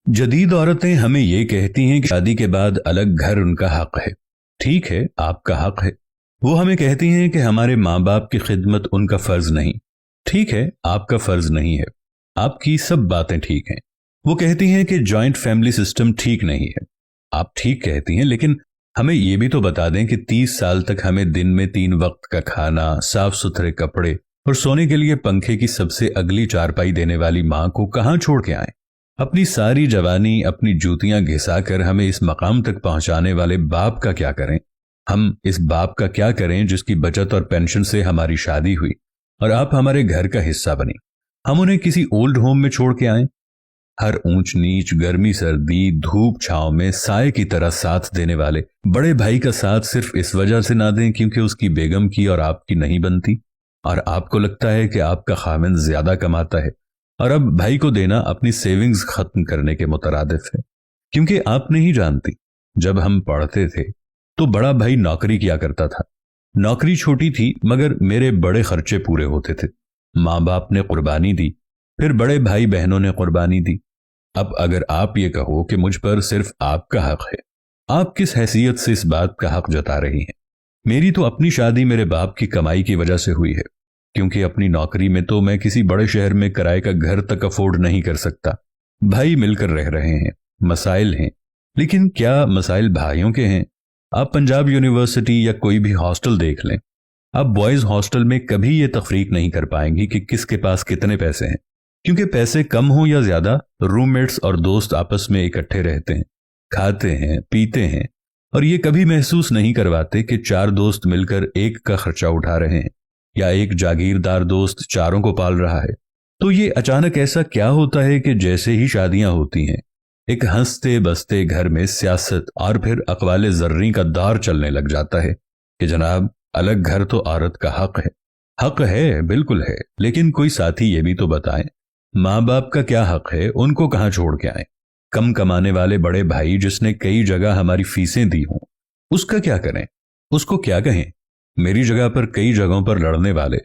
जदीद औरतें हमें ये कहती हैं कि शादी के बाद अलग घर उनका हक है। ठीक है, आपका हक है। वो हमें कहती हैं कि हमारे माँ बाप की खिदमत उनका फर्ज नहीं। ठीक है, आपका फर्ज नहीं है। आपकी सब बातें ठीक हैं। वो कहती हैं कि जॉइंट फैमिली सिस्टम ठीक नहीं है। आप ठीक कहती हैं, लेकिन हमें ये भी तो बता दें कि 30 साल तक हमें दिन में 3 वक्त का खाना, साफ सुथरे कपड़े और सोने के लिए पंखे की सबसे अगली चारपाई देने वाली माँ को कहाँ छोड़ के आए। अपनी सारी जवानी अपनी जूतियां घिसाकर हमें इस मकाम तक पहुंचाने वाले बाप का क्या करें। हम इस बाप का क्या करें जिसकी बचत और पेंशन से हमारी शादी हुई और आप हमारे घर का हिस्सा बनी। हम उन्हें किसी ओल्ड होम में छोड़ के आए। हर ऊंच नीच, गर्मी सर्दी, धूप छांव में साए की तरह साथ देने वाले बड़े भाई का साथ सिर्फ इस वजह से ना दें क्योंकि उसकी बेगम की और आपकी नहीं बनती, और आपको लगता है कि आपका खामिन ज्यादा कमाता है और अब भाई को देना अपनी सेविंग्स खत्म करने के मुतरादिफ है। क्योंकि आप नहीं जानती, जब हम पढ़ते थे तो बड़ा भाई नौकरी किया करता था। नौकरी छोटी थी मगर मेरे बड़े खर्चे पूरे होते थे। माँ बाप ने कुर्बानी दी, फिर बड़े भाई बहनों ने कुर्बानी दी। अब अगर आप ये कहो कि मुझ पर सिर्फ आपका हक है, आप किस हैसियत से इस बात का हक जता रही हैं? मेरी तो अपनी शादी मेरे बाप की कमाई की वजह से हुई है, क्योंकि अपनी नौकरी में तो मैं किसी बड़े शहर में किराए का घर तक अफोर्ड नहीं कर सकता। भाई मिलकर रह रहे हैं, मसाइल हैं, लेकिन क्या मसाइल भाइयों के हैं? आप पंजाब यूनिवर्सिटी या कोई भी हॉस्टल देख लें, आप बॉयज हॉस्टल में कभी ये तफरीक नहीं कर पाएंगी कि किसके पास कितने पैसे हैं, क्योंकि पैसे कम हो या ज्यादा रूममेट्स और दोस्त आपस में इकट्ठे रहते हैं, खाते हैं, पीते हैं और ये कभी महसूस नहीं करवाते कि 4 दोस्त मिलकर एक का खर्चा उठा रहे हैं या एक जागीरदार दोस्त चारों को पाल रहा है। तो ये अचानक ऐसा क्या होता है कि जैसे ही शादियां होती हैं, एक हंसते बसते घर में सियासत और फिर अकवाले जर्री का दौर चलने लग जाता है कि जनाब अलग घर तो औरत का हक है। हक है, बिल्कुल है, लेकिन कोई साथी ये भी तो बताएं, माँ बाप का क्या हक है? उनको कहाँ छोड़ के आए? कम कमाने वाले बड़े भाई जिसने कई जगह हमारी फीसें दी हों, उसका क्या करें? उसको क्या कहें? मेरी जगह पर कई जगहों पर लड़ने वाले,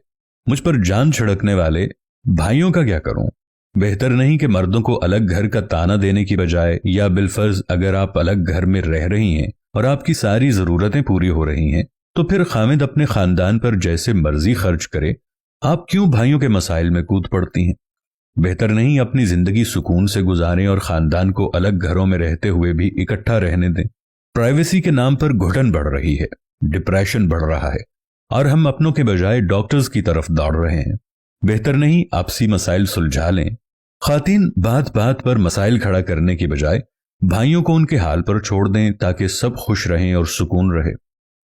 मुझ पर जान छिड़कने वाले भाइयों का क्या करूं? बेहतर नहीं कि मर्दों को अलग घर का ताना देने की बजाय, या बिलफर्ज अगर आप अलग घर में रह रही हैं और आपकी सारी जरूरतें पूरी हो रही हैं, तो फिर खामिद अपने खानदान पर जैसे मर्जी खर्च करे, आप क्यों भाइयों के मसाइल में कूद पड़ती हैं? बेहतर नहीं अपनी जिंदगी सुकून से गुजारें और खानदान को अलग घरों में रहते हुए भी इकट्ठा रहने दें। प्राइवेसी के नाम पर घुटन बढ़ रही है, डिप्रेशन बढ़ रहा है और हम अपनों के बजाय डॉक्टर्स की तरफ दौड़ रहे हैं। बेहतर नहीं आपसी मसाइल सुलझा लें। खातिन बात बात पर मसाइल खड़ा करने की बजाय भाइयों को उनके हाल पर छोड़ दें ताकि सब खुश रहें और सुकून रहे।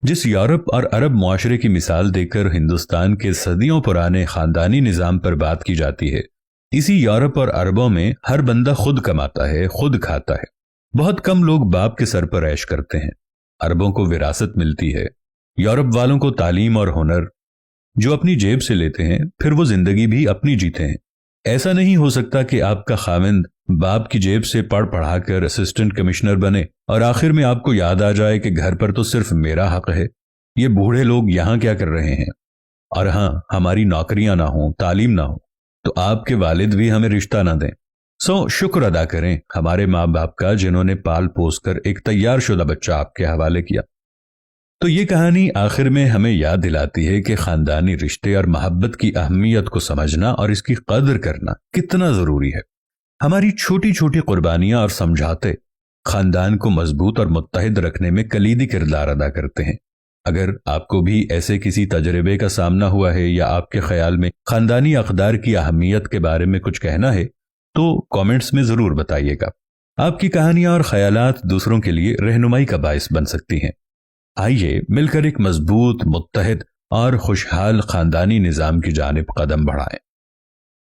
जिस यूरोप और अरब मुआशरे की मिसाल देकर हिंदुस्तान के सदियों पुराने खानदानी निजाम पर बात की जाती है, इसी यूरोप और अरबों में हर बंदा खुद कमाता है, खुद खाता है। बहुत कम लोग बाप के सर पर ऐश करते हैं। अरबों को विरासत मिलती है, यूरोप वालों को तालीम और हुनर, जो अपनी जेब से लेते हैं, फिर वो जिंदगी भी अपनी जीते हैं। ऐसा नहीं हो सकता कि आपका खाविंद बाप की जेब से पढ़ पढ़ाकर असिस्टेंट कमिश्नर बने और आखिर में आपको याद आ जाए कि घर पर तो सिर्फ मेरा हक है। ये बूढ़े लोग यहाँ क्या कर रहे हैं? और हाँ, हमारी नौकरियां ना हो, तालीम ना हो, तो आपके वालिद भी हमें रिश्ता ना दें। सो शुक्र अदा करें हमारे माँ बाप का, जिन्होंने पाल पोस कर एक तैयार शुदा बच्चा आपके हवाले किया। तो ये कहानी आखिर में हमें याद दिलाती है कि खानदानी रिश्ते और मोहब्बत की अहमियत को समझना और इसकी कदर करना कितना जरूरी है। हमारी छोटी छोटी कुर्बानियां और समझौते खानदान को मजबूत और मुत्तहिद रखने में कलीदी किरदार अदा करते हैं। अगर आपको भी ऐसे किसी तजर्बे का सामना हुआ है या आपके ख्याल में खानदानी अक़दार की अहमियत के बारे में कुछ कहना है, तो कमेंट्स में जरूर बताइएगा। आपकी कहानियां और ख्यालात दूसरों के लिए रहनुमाई का बाइस बन सकती हैं। आइए मिलकर एक मजबूत, मुत्तहिद और खुशहाल खानदानी निज़ाम की जानिब कदम बढ़ाएं।